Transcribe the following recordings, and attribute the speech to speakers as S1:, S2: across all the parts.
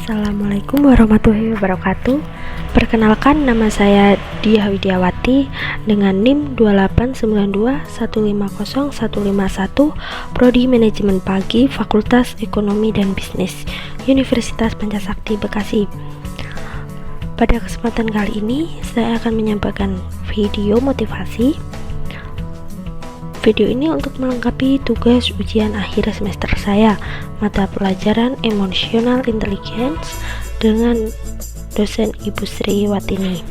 S1: Assalamualaikum warahmatullahi wabarakatuh. Perkenalkan, nama saya Diah Widiawati dengan NIM 28921500151, Prodi Manajemen Pagi, Fakultas Ekonomi dan Bisnis, Universitas Pancasakti Bekasi. Pada kesempatan kali ini, saya akan menyampaikan video motivasi. Video ini untuk melengkapi tugas ujian akhir semester saya, mata pelajaran Emotional Intelligence dengan dosen Ibu Sri Watini.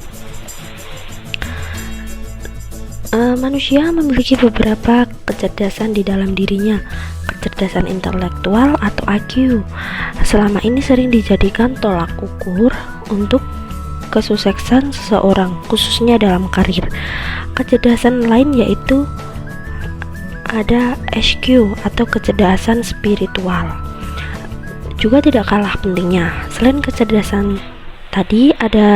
S1: Manusia memiliki beberapa kecerdasan di dalam dirinya, kecerdasan intelektual atau IQ. Selama ini sering dijadikan tolak ukur untuk kesuksesan seseorang, khususnya dalam karir. Kecerdasan lain yaitu ada SQ atau kecerdasan spiritual, juga tidak kalah pentingnya. Selain kecerdasan tadi, ada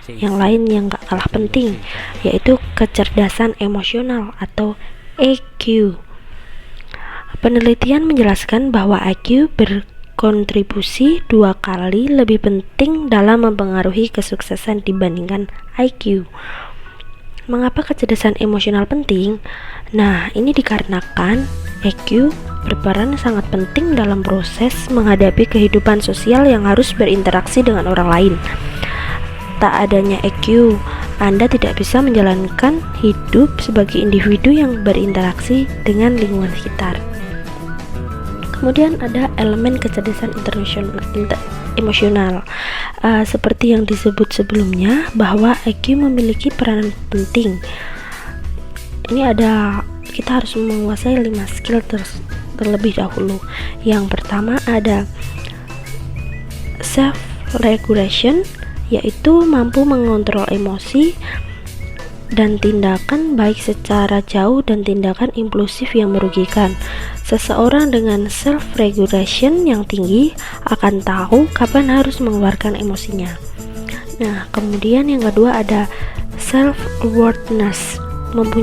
S1: yang lain yang gak kalah penting, yaitu kecerdasan emosional atau EQ. Penelitian menjelaskan bahwa EQ berkontribusi 2 kali lebih penting dalam mempengaruhi kesuksesan dibandingkan IQ. Mengapa kecerdasan emosional penting? Nah, ini dikarenakan EQ berperan sangat penting dalam proses menghadapi kehidupan sosial yang harus berinteraksi dengan orang lain. Tak adanya EQ, Anda tidak bisa menjalankan hidup sebagai individu yang berinteraksi dengan lingkungan sekitar. Kemudian ada elemen kecerdasan emosional. Seperti yang disebut sebelumnya, bahwa EQ memiliki peranan penting. Ini kita harus menguasai 5 skill terlebih dahulu. Yang pertama ada self regulation, yaitu mampu mengontrol emosi dan tindakan baik secara jauh dan tindakan impulsif yang merugikan. Seseorang dengan self regulation yang tinggi akan tahu kapan harus mengeluarkan emosinya. Nah, kemudian yang kedua ada self awareness, mampu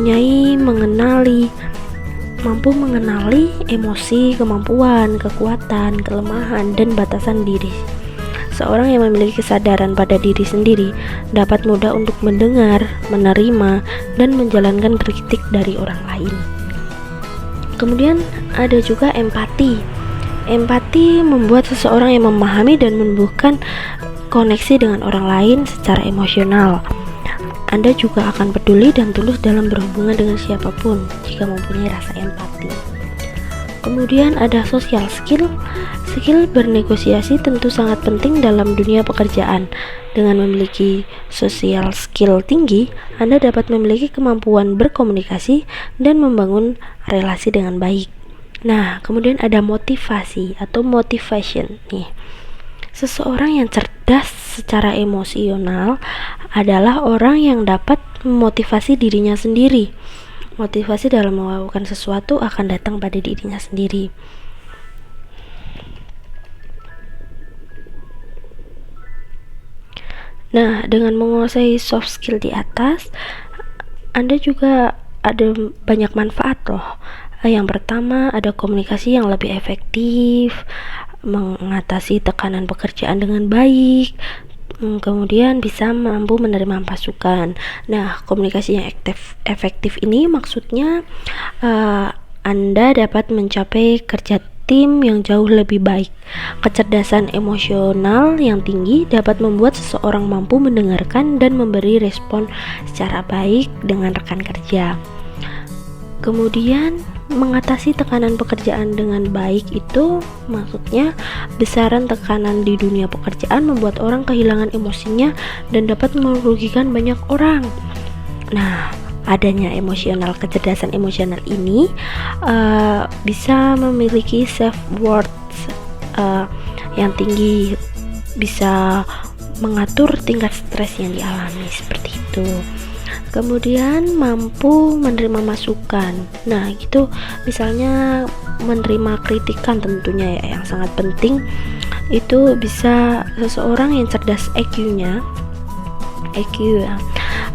S1: mengenali emosi, kemampuan, kekuatan, kelemahan, dan batasan diri. Seorang yang memiliki kesadaran pada diri sendiri dapat mudah untuk mendengar, menerima, dan menjalankan kritik dari orang lain. Kemudian ada juga empati. Empati membuat seseorang yang memahami dan menumbuhkan koneksi dengan orang lain secara emosional. Anda juga akan peduli dan tulus dalam berhubungan dengan siapapun jika mempunyai rasa empati. Kemudian ada social skill. Skill bernegosiasi tentu sangat penting dalam dunia pekerjaan. Dengan memiliki social skill tinggi, Anda dapat memiliki kemampuan berkomunikasi dan membangun relasi dengan baik. Nah, kemudian ada motivasi atau motivation nih. Seseorang yang cerdas secara emosional adalah orang yang dapat memotivasi dirinya sendiri. Motivasi dalam melakukan sesuatu akan datang pada dirinya sendiri. Nah, dengan menguasai soft skill di atas, Anda juga ada banyak manfaat loh. Yang pertama, ada komunikasi yang lebih efektif, mengatasi tekanan pekerjaan dengan baik, kemudian bisa mampu menerima masukan. Nah, komunikasi yang efektif ini maksudnya Anda dapat mencapai kerja tim yang jauh lebih baik. Kecerdasan emosional yang tinggi dapat membuat seseorang mampu mendengarkan dan memberi respon secara baik dengan rekan kerja. Kemudian mengatasi tekanan pekerjaan dengan baik itu maksudnya besaran tekanan di dunia pekerjaan membuat orang kehilangan emosinya dan dapat merugikan banyak orang. Nah, adanya kecerdasan emosional ini bisa memiliki self worth yang tinggi, bisa mengatur tingkat stres yang dialami seperti itu. Kemudian mampu menerima masukan. Nah, itu misalnya menerima kritikan tentunya ya, yang sangat penting itu bisa seseorang yang cerdas EQ ya,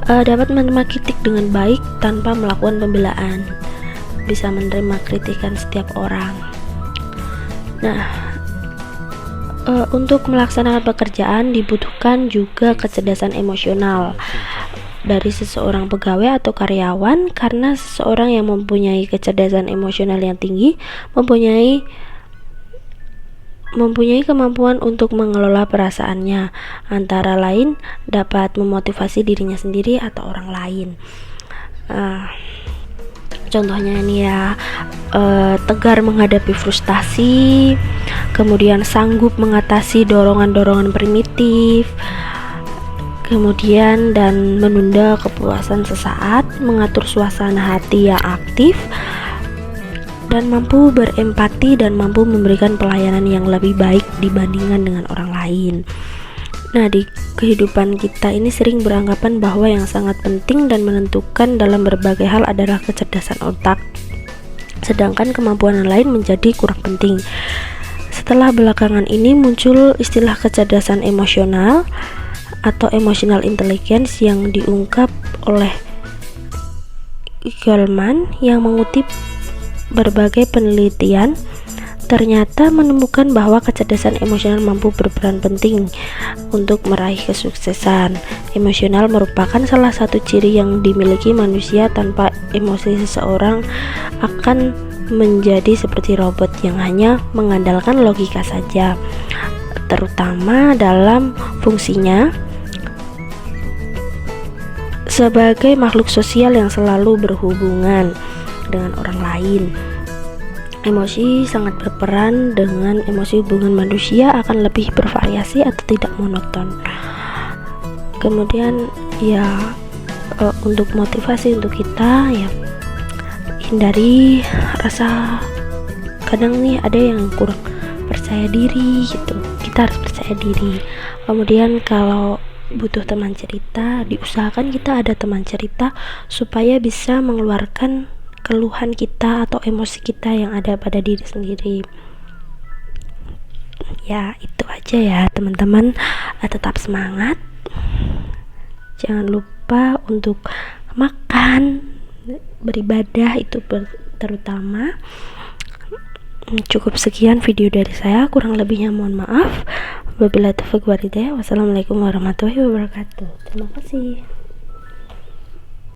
S1: dapat menerima kritik dengan baik tanpa melakukan pembelaan, bisa menerima kritikan setiap orang. Nah, Untuk melaksanakan pekerjaan dibutuhkan juga kecerdasan emosional dari seseorang pegawai atau karyawan, karena seseorang yang mempunyai kecerdasan emosional yang tinggi mempunyai kemampuan untuk mengelola perasaannya, antara lain dapat memotivasi dirinya sendiri atau orang lain. Contohnya ini ya, tegar menghadapi frustasi, kemudian sanggup mengatasi dorongan-dorongan primitif, kemudian dan menunda kepuasan sesaat, mengatur suasana hati yang aktif, dan mampu berempati dan mampu memberikan pelayanan yang lebih baik dibandingkan dengan orang lain. Nah, di kehidupan kita ini sering beranggapan bahwa yang sangat penting dan menentukan dalam berbagai hal adalah kecerdasan otak, sedangkan kemampuan lain menjadi kurang penting. Setelah belakangan ini muncul istilah kecerdasan emosional atau emotional intelligence yang diungkap oleh Goleman, yang mengutip berbagai penelitian ternyata menemukan bahwa kecerdasan emosional mampu berperan penting untuk meraih kesuksesan. Emosional merupakan salah satu ciri yang dimiliki manusia. Tanpa emosi, seseorang akan menjadi seperti robot yang hanya mengandalkan logika saja, terutama dalam fungsinya sebagai makhluk sosial yang selalu berhubungan dengan orang lain. Emosi sangat berperan. Dengan emosi, hubungan manusia akan lebih bervariasi atau tidak monoton. Kemudian ya, untuk motivasi untuk kita ya, hindari rasa, kadang nih ada yang kurang percaya diri gitu, kita harus percaya diri. Kemudian kalau butuh teman cerita, diusahakan kita ada teman cerita supaya bisa mengeluarkan keluhan kita atau emosi kita yang ada pada diri sendiri. Ya, itu aja ya teman-teman. Tetap semangat, jangan lupa untuk makan, beribadah itu terutama. Cukup sekian video dari saya, kurang lebihnya mohon maaf. Wabillahi taufiq wal hidayah. Wassalamualaikum warahmatullahi wabarakatuh. Terima kasih.